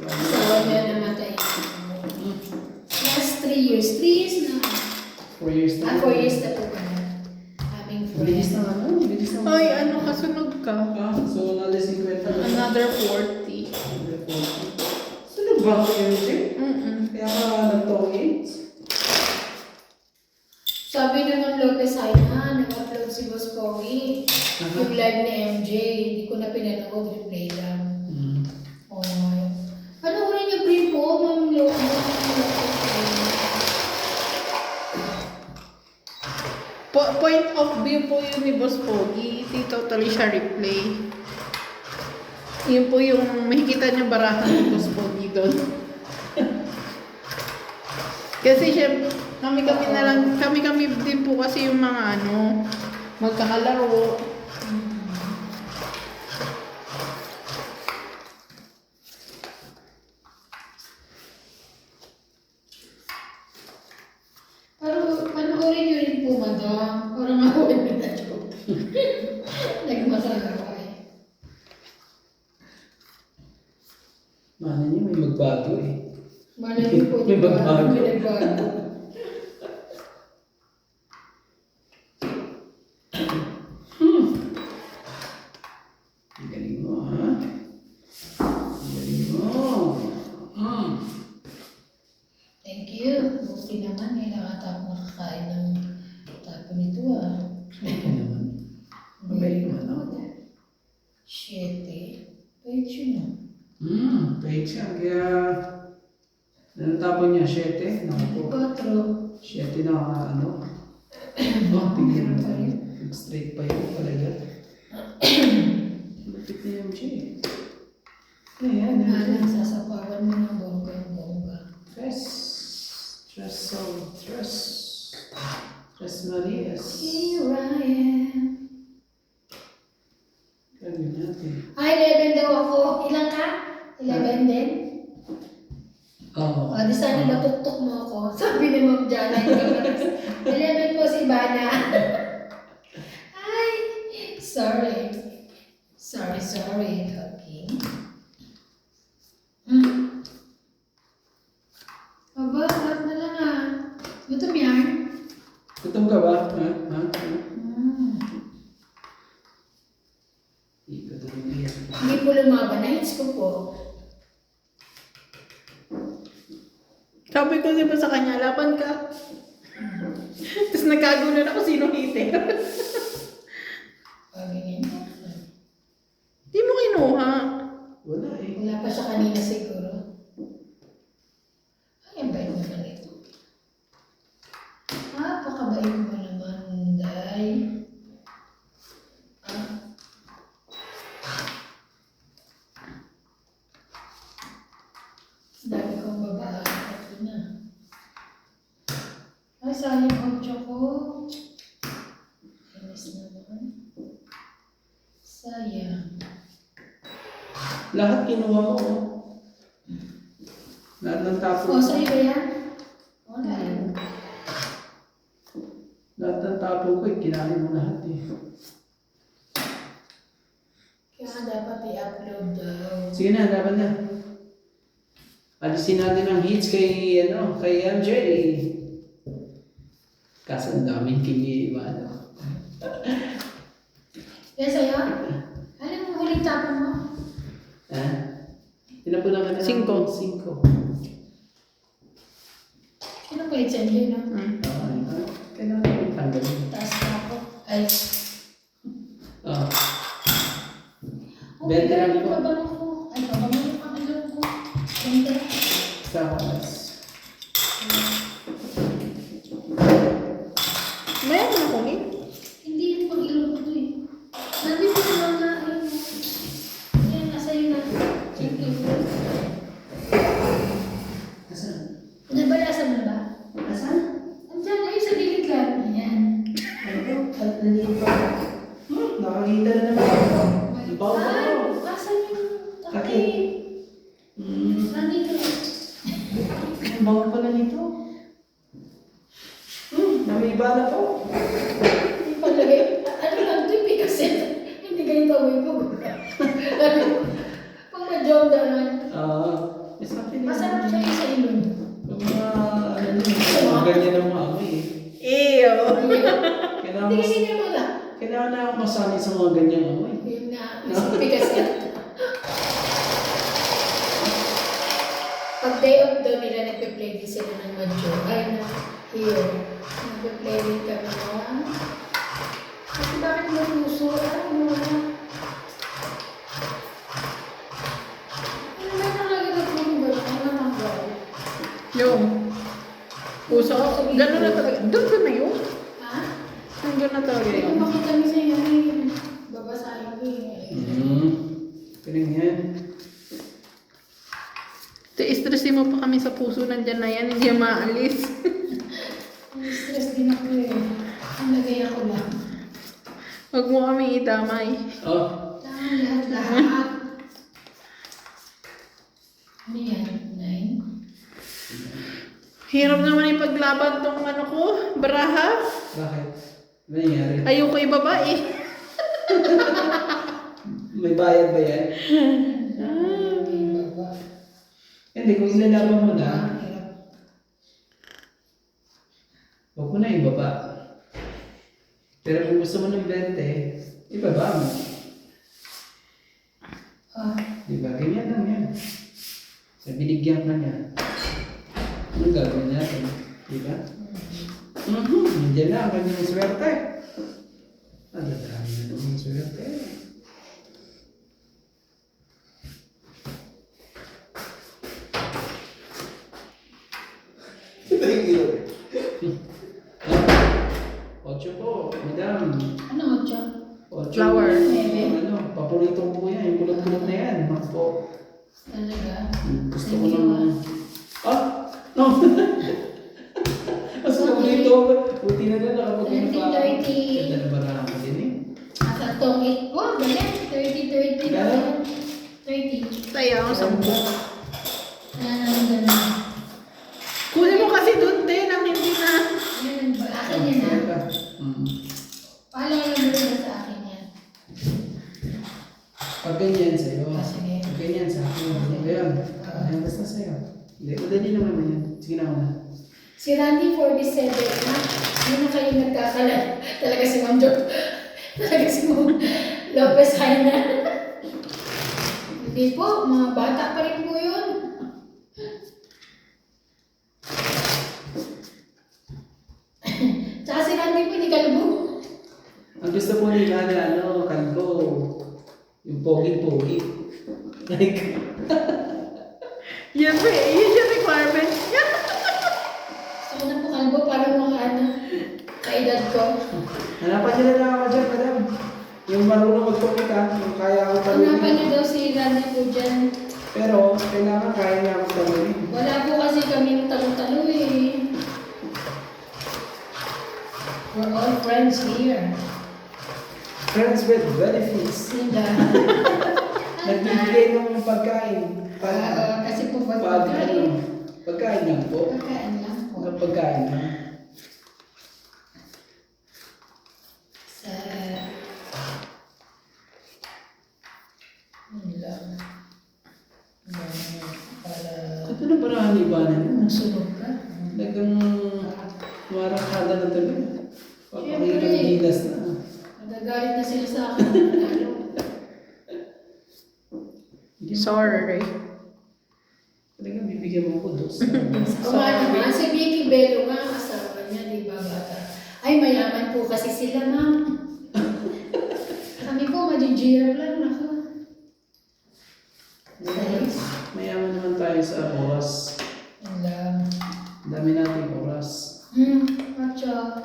asawa niya namatay. Last 3 years. 3 years na. 4 years na. 4 years na po pala. Aming Bilis friend. na ano? Bilis na. Ay, ano, kasunod ka. So, another 50 na. Another 40. Another 40. Sino ba ako yun, Jim? Kaya ka nag-talk Sabi ni Ma'am Lopez Haina, nag-upload si Boss Pogi. Yung live ni MJ. Hindi ko na pinanood. Replay lang. Oh. Panoorin niyo rin po, Ma'am Lopez. Point of view po yun ni Boss Pogi. Hindi totally siya replay. Yun po yung makikita niyo barahan ni Boss Pogi doon. Kasi siya, kami na lang, kami din po kasi yung mga ano, magkakalaro. Pero panoorin niyo rin po, madam. Parang ako rin na joke. Nagmasala ko eh. Mana niya may magbago eh. Malay niyo po, May magbago. May nagbago. Ang galing mo, ha? Ang galing mo. Thank you. Buti naman eh, nakakain ng tapo nito ah. Ano naman? Mabait mo, no? 7. Pwede yun ah. Page siya. Kaya Ano tapon niya? 7? Naku po. 4. 7 na ano? Oh, tingnan mo. Straight pa yun talaga. Lupit na yung G. Ayan, Alam, sasapawan mo ng bonggang-bongga. Tres. Tres Marias. Here I am. Gawin natin. Ay, 11 daw ako. Ilang ka? 11 din? Oo. O, di sana matutok mo ako. Sabi ni Ma'am Jana. 11 po si Bana. Ay, sorry. Sorry. Okay. Aba, lahat na lang ah. Gutom yan? Gutom ka ba? Ha? Hindi ko talaga yan. Hindi po lumaban. Nights ko po. Sabi ko diba sa kanya, laban ka. Tapos nagkagulo na kung sino hitter. Pagingin mo. Di mo kinuha. Wala eh. Wala pa siya kanina siguro. Ay, ang bait naman ito. Pakabait mo naman, Day. Dami kong babae. Ito na. Ay, sayang ang ko. Inis naman. Sayang. Lahat kinuha mo. Oh. Lahat ng tapon. Sa'yo ba yan? Wala yan. Lahat ng tapon ko, kinain mo lahat eh. Kaya dapat i-upload daw. Sige na, laban na. Alisin natin ang hits kay MJ. Kaso ang daming kiniiba. Yan sa'yo? Ano yung huling tapon mo? Ha? Tinapunan ka na 5. 5. Sino kulit siya dyan, no? Kailangan ko tanggalin. Taas na ako. Ay. Oh. Oh, Bente lang yung po. pabango ko. Ay, pabango yung pabango ko. Bente. Sa oras. Mayroon na kung Hindi yung pag-ilong ko eh. Nandito ko lang na, ayun. Yan, nasa yun na. Thank you. Asan? Nabalasan mo na ba? Asan? Andiyan, ayun sa gilid lang. Ayan. Ano? Nandito pa. Nakakita na naman ako. Ibaw ba ako? Asan yung Takip. takip? Nandito. Ang bango pala nito. Namiba na po. Hindi palagay. Ano lang ito, kasi hindi ganito away ko. Pag ma-job naman. Is natin Masarap siya yung sa ilong. Yung mga ganyan ang mga amoy eh. Ew. Kailangan, Hindi kasi niya mo na. kailangan na ako masanay sa mga ganyang amoy. Yun na, isang pikas ka. Pag day off daw nila, nagpe-play din sila ng madyo. Ay, na, here. Nagpe-play din kami na. Kasi bakit mo puso? Ano na? Ano na talaga nagpulong ba? Ano na ba? Yung puso, gano'n na talaga. Doon na yun. Ha? Nandun na talaga Hindi ko yun. makita niya sa iyo. Babasahin ko eh. Galing yan. Stressin mo pa kami sa puso, nandyan na yan, hindi yan maalis. Stress din ako eh. Ang lagay ako lang. Huwag mo kami idamay. Oh, Lahat. Ano yan? 9? Hirap naman ipaglaban tong ano ko, baraha. bakit? Ano nangyari? Ayoko ibaba eh. May bayad ba yan? Hindi, kung ilalaban mo na, huwag mo na ibaba. Pero kung gusto mo ng 20, ibaba mo. Diba? Ganyan lang yan. So, binigyan ka niya. Anong gagawin natin? Diba? Nandiyan na ang kanyang swerte. Ang dami na naman yung swerte. Mas dito, buti na lang nakapag-ano pa. 20-30. Ganda na ba na din eh? Nakatong 8. Oh, galing. 30-30 na Galing. yan. 30. Tayo ako sa buko. Ganun. Kunin mo kasi doon din ang hindi na. Ayan, akin yan ha. Mm. Paalala mo rin sa akin yan. Pag ganyan sa'yo. Sige. Pag ganyan sa akin. Ayan. Ayan, basta sa'yo. Hindi, madali naman mo yan. Sige na ako na. Si Randy 47 ha. Hindi na kayo nagkakala. Talaga si Ma'am Jo. Talaga si Ma'am Lopez Haina. Hindi po, mga bata pa rin po yun. Tsaka si Randy po, hindi kalbo. Ang gusto po nila na kalbo. Yung pogi-pogi. Like, Yun po eh. Yun yung requirements niya. Gusto ko na po kalbo para mga kaedad ko. hanapan niyo na lang ako dyan, madam. Yung marunong magpogi ka, yung kaya ako Hanapan talunin. niyo daw si Randy po dyan. Pero, kailangan kaya niya ako talunin. Wala po kasi kami talo-talo eh. We're all friends here. Friends with benefits. Sila. Nagbibigay ng pagkain. Para, Kasi po pagkain. Pagkain lang po. Pagkain lang po. Ang pagkain lang. Sa... Yun lang. Para... Ito na parang ibanan mo. Sunog ka. Talagang marakada na talaga. Siyempre. Papakita gilas na. Nagagalit na sila sa akin. Hindi mo- Sorry. Talagang bibigyan mo ko dos. O nga naman, si Vicky Bello nga, asawa niya, di ba bata? Ay, mayaman po kasi sila, ma'am. Kami po, majijirap lang ako. Nice. Mayaman naman tayo sa oras. Wala. Dami nating oras. Matcha.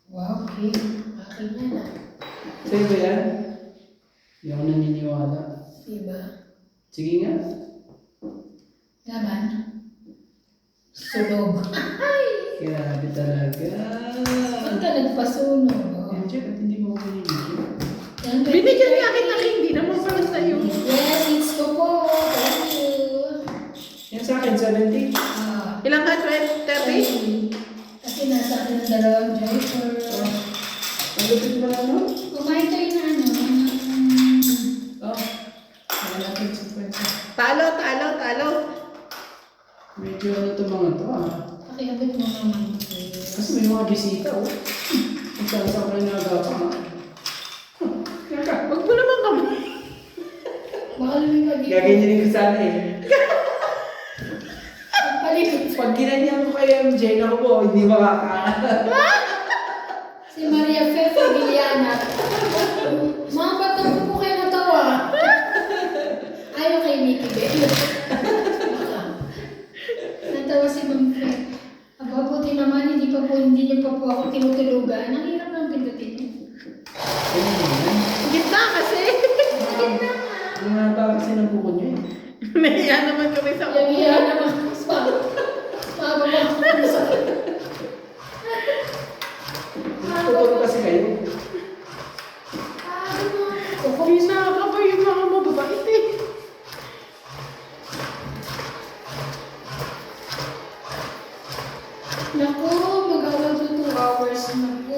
Wow, okay. Akin yan ah. Sa'yo ba yan? Hindi ako naniniwala. Diba? Sige nga. Naman. Sunog. Ay! Grabe talaga. Ba't ka nagpasunog? Oh. Yan, Jack, at hindi mo ako binibigyan. Yan, Binigyan niya kita, hindi naman pala sa'yo. Yes, it's ko po. Thank you. Yan sa akin, 70. Ilang ka? 30? Kasi nasa atin ang dalawang driver. Ang lupit mo lang, no? Kumain kayo na ano? Oh. Kaya natin 50. Talo, talo, talo. Medyo ano to mga to, ah. Pakiabot mo naman. Kasi may mga bisita, oh. Kung saan kayo nagapang, ah. Huwag mo naman kami. Baka lumipad dito. Gaganyanin ko sana eh. Palikot. Pag ginanyan ko kay MJ, naku po, hindi makaka. Si Maria Fe Fagiliana. Mga ba't ako po kayo natawa? Ayaw kay Nikki Bell. Natawa si Ma'am Fe. Aba, buti naman, hindi niyo pa po ako tinutulugan. Ang hirap ng pindutin niyo. Gitna kasi. Ang nata kasi ng buko niyo eh. Nahiya naman kami sa Yung ulo. iya naman. Mababa ko sa Tuturo kasi kayo. Pinaka pa yung mga mababait eh. Naku, mag-awal to 2 hours na po.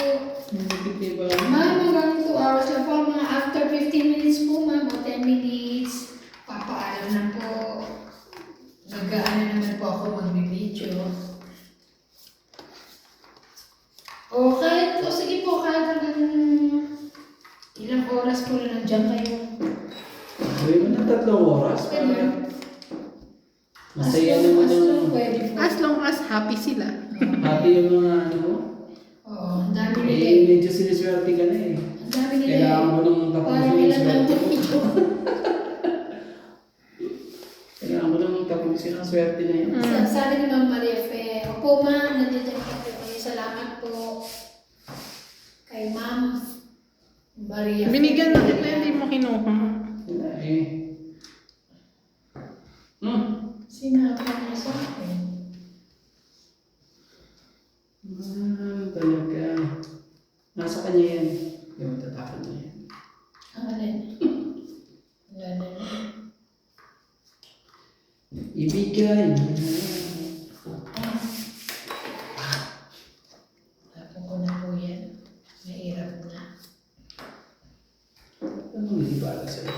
Nagigit diba? Ma'am, hanggang 2 hours na po. Mga after 15 minutes po, ma'am, o 10 minutes. Papaalam na po. Nag-aano naman po ako magbibideo. O sige po, kahit hanggang ilang oras po na nandiyan kayo. Gawin mo ng 3 oras. Pwede. Masaya naman As long yung pwede po. As long as happy sila. happy yung mga ano mo. Oo, ang dami nila Eh, medyo siniswerte ka na eh. Ang dami nila Kailangan mo nung tapusin Parang yung ilan lang swerte ito mo. video. Kailangan mo nung tapusin ang swerte na yun. Sabi ni Ma'am Maria Fe, opo ma'am, nandiyan po kayo. Salamat po kay Ma'am Maria Fe. Binigyan na kita, hindi mo kinuha. Wala eh. bigay mo. Tapon ko na po yan. Mahirap na. Anong hindi para sa'yo?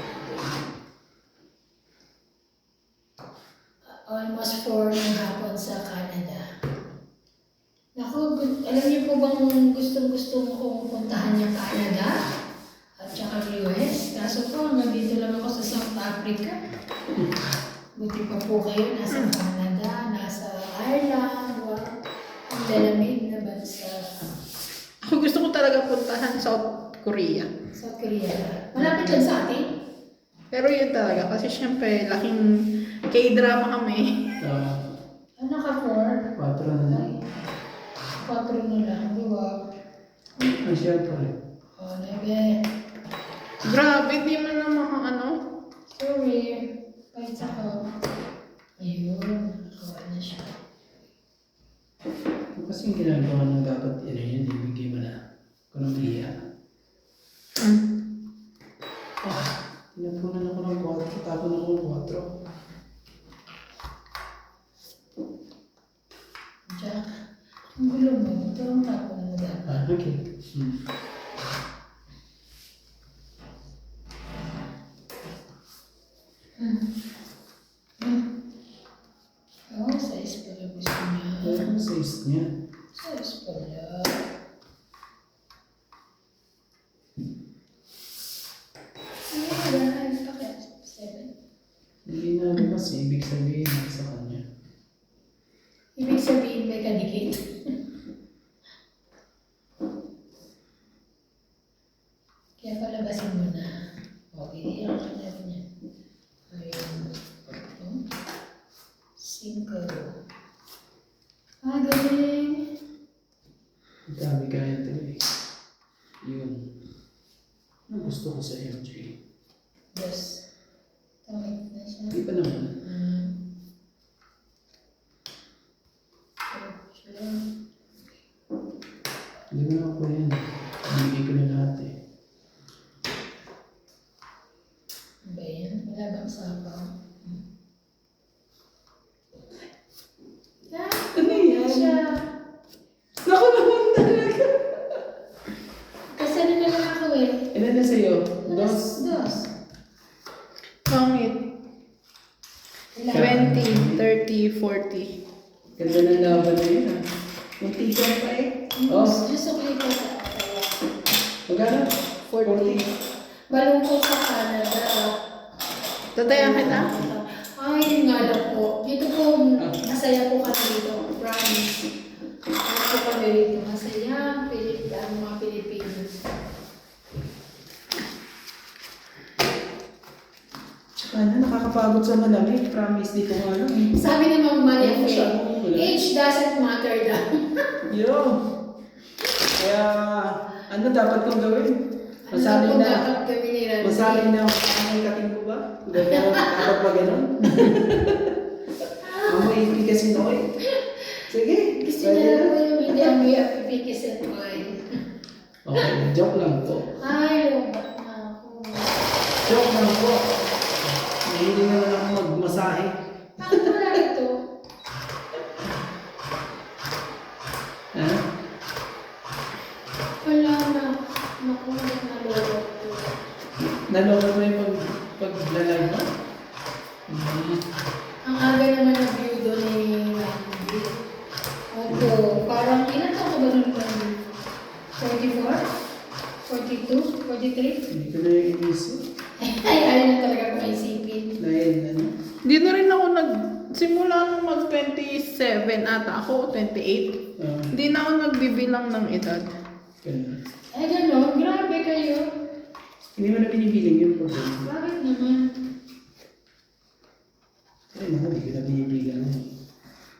Almost 4 ng hapon sa Canada. Naku, alam niyo po bang gustong-gusto kong puntahan yung Canada? At saka US? Kaso po, nandito lang ako sa South Africa. Buti pa po kayo, nasa Canada, nasa Ireland, wow. Ang lalamig na bansa. Ako gusto ko talaga puntahan South Korea. South Korea. Malapit lang sa atin. Pero yun talaga, kasi syempre, laking K-drama kami. Ano ka, 4? 4 na lang. 4 na lang, di ba? Ay, syempre. O, nebe. Grabe, di man na mga ano. Sorry. Wait ako. Ayun, nakawa na siya. Kasi yung ginagawa ng dapat yun, ibigay mo na. Kung nang iya. Pinapunan ako ng 4, tapon ako ng 4. Jack, ang gulo mo. Ito ang tapon mo dapat. Okay. Oh, size pala gusto niya. Ano size niya? Size pala. Ay, bakit? 7. Hindi na kasi ibig sabihin sa kanya. Ibig sabihin may kadikit. Kaya palabasin mo na. Okay, ang kanya rin yan. Ayun. 5. Ah, galing. Ang dami kaya tuloy. Yun. Ano gusto ko sa MJ? Yes. Tamit na siya. Hindi pa naman. Sure. Hindi mo na ako yan. Ibigay ko na lahat eh. Ba yan? Wala bang sapaw? Ah, Ano yan? siya. Naku naman talaga! Kasi ano na lang ako eh. Ilan na sa'yo? Dos? Dos. Pangit. Ilan? 20, 30, 40. Ganda ng laban na yun ah. Munti ka pa eh. Oh, Gusto ko ito sa magkano? 40. Malungkot sa Canada. Tatayan kita? Ay, yun nga lang po. Dito po, masaya po kami dito. Promise. Masaya po kami dito. Masaya ang mga Pilipino. Tsaka na, nakakapagod sa malamig. Promise dito nga lang eh. Sabi ni Ma'am Maria Ano siya? age doesn't matter daw. Yo! Kaya, ano dapat kong gawin? Ano Masanay po na. dapat gawin ni Randy? Masanay na ako sa amoy kating ko ba? Dapat ba ganun? Amoy picasin oil? Sige, Gusto pwede niya na. lang po yung hindi amoy apipikis at oil. Okay, joke lang po. Ay, lobat na ako. Joke lang po. Hindi naman ako magmasahe. Bakit wala ito? Ha? Wala na. Nakulit na lolo ko. Naloko mo yung pag-live mo? Ang aga naman na view doon ni Randy. Opo, parang ilan taon ko ba nun Randy? 44? 42? 43? Hindi ko na yung inisip. Ay, ayaw na talaga ko isipin. Dahil ano? Di na rin ako simula nung mag-27 ata ako, 28. Hindi na ako nagbibilang ng edad. Ganun. Ay, gano'n. Grabe kayo. Hindi mo na binibiling yung problem. Bakit naman? Ay, naku, hindi ko na binibilang.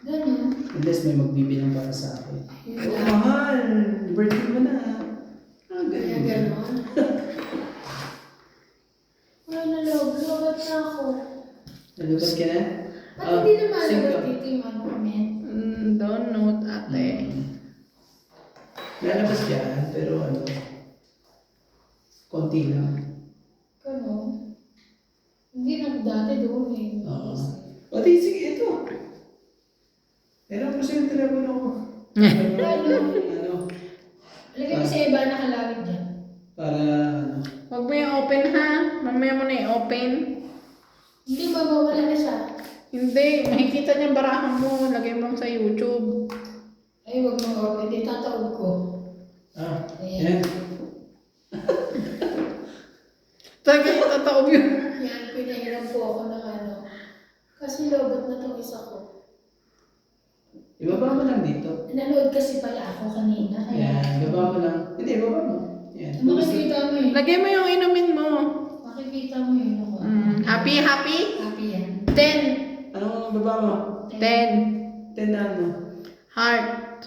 Gano'n. Unless may magbibilang para sa akin. Yun Oh, lang. mahal! Birthday mo na. Ah, Kaya ganun. gano'n. Ay, nalog-lobat na ako. Nalabas ka na? Ba't hindi naman sync nalog up. dito yung ano comment? Don't note ate. Lalabas yan, pero ano, konti lang. Gano'n. Hindi na dati doon eh. Oo. O di, sige, ito. Huwag mo yung open ha. Mamaya mo na i-open. Hindi, mawawala na siya. Hindi, makikita niya barahan mo. Lagay mo sa YouTube. Ay, huwag mo open. Hindi, tataob ko. Ayan. Talaga yung tataob yun. Yan, pinahiram po ako ng ano. Kasi lobot na itong isa ko. Ibaba mo lang dito. Nanood kasi pala ako kanina. Kaya, Ayan, ibaba mo lang. Hindi, ibaba mo. Ayan. makikita mo yun. Lagay mo yung inumin mo. Makikita mo yun ako. Happy, happy? Happy yan. 10. Anong baba mo? 10. 10 na ano? Heart.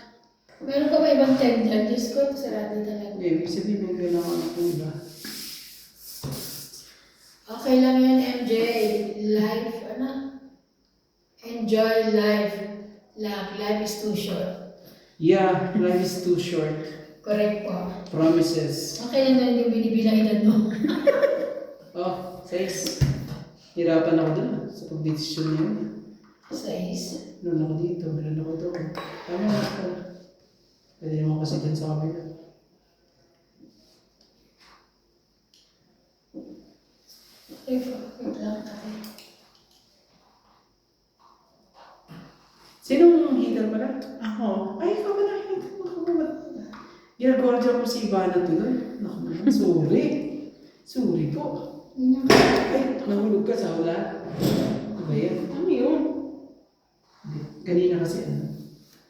Meron pa ba ibang time dyan? Diyos ko, sarado talaga. Okay, ibig sabihin may kailangan ako iba. Okay lang yan, MJ. Life, ano? Enjoy life. Life is too short. Yeah, life is too short. Correct po. Promises. Okay lang na yung binibilang edad mo. Oh, 6. Hirapan ako dun sa pagdesisyon niya. 6. Meron ako dito, meron ako doon. Tama na ako. Pwede naman kasi dyan sa kamay na. Wait lang tayo. Sinong hitter pala? Ako. Ay, ikaw pala hitter mo. Ginagawa dyan ko si Ivana tuloy. Naku naman, sorry. Sorry po. Yun yung Ay, nahulog ka sa hula. Ano ba yan? Ano yun? Kanina kasi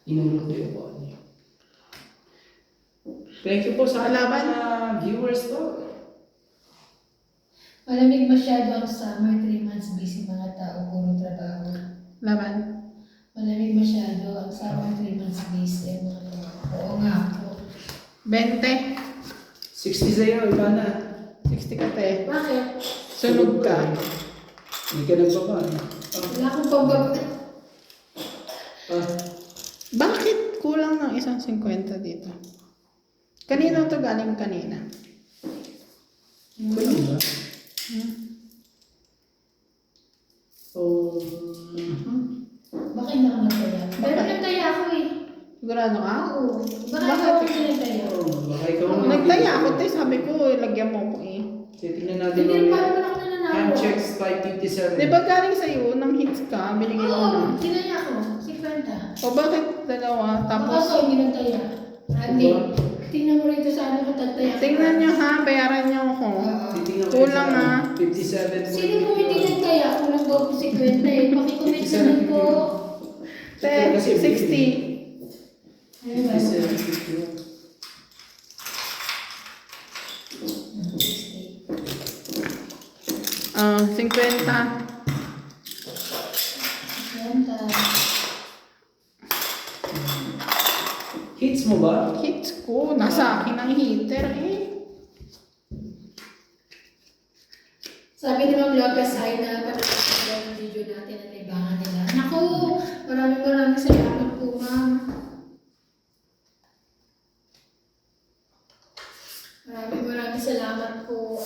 inulog ko yung phone niyo. Thank you po sa Salamat. viewers po. malamig masyado ang summer, 3 months busy mga tao, puro trabaho. Laban. Malamig masyado ang summer, 3 months busy mga tao. Oo nga po. 20. 60 sa'yo, iba na. 60 ka te. Bakit? Sunog ka. Hindi ka nagbaba. Wala akong pambaba. Bakit kulang ng isang 50 dito? Kanino to galing kanina? Kulang ba? Bakit na ako nagtaya? Pero nagtaya ako eh. Sigurado ka? Oo. Bakit Bakit? ako nagtaya? Baka ikaw ang Nagtaya ako te. Sabi ko, lagyan mo ko eh. Tingnan natin Hindi yung pa naman ako nananalo. hand checks 557. Di ba galing sa'yo, nang hits ka, binigay mo Oo, na. tinaya ako. 50. O bakit dalawa? Baka Tapos, ako hindi nagtaya. Randy, tingnan mo rito sa ano ko tataya. tingnan nyo ha, bayaran nyo ako. Titingnan ko Kulang sa ha. 57. Sino po hindi nagtaya? Kulang daw po 50 eh. Pakicomment naman po. Te, 60. Ano ba? 57. 50. 50. Hits mo ba? Hits ko, nasa akin ang heater eh. Sabi ni Ma'am Lopez, ay na panood yung video natin na libangan nila. Naku, maraming salamat po, Ma'am. Maraming salamat po.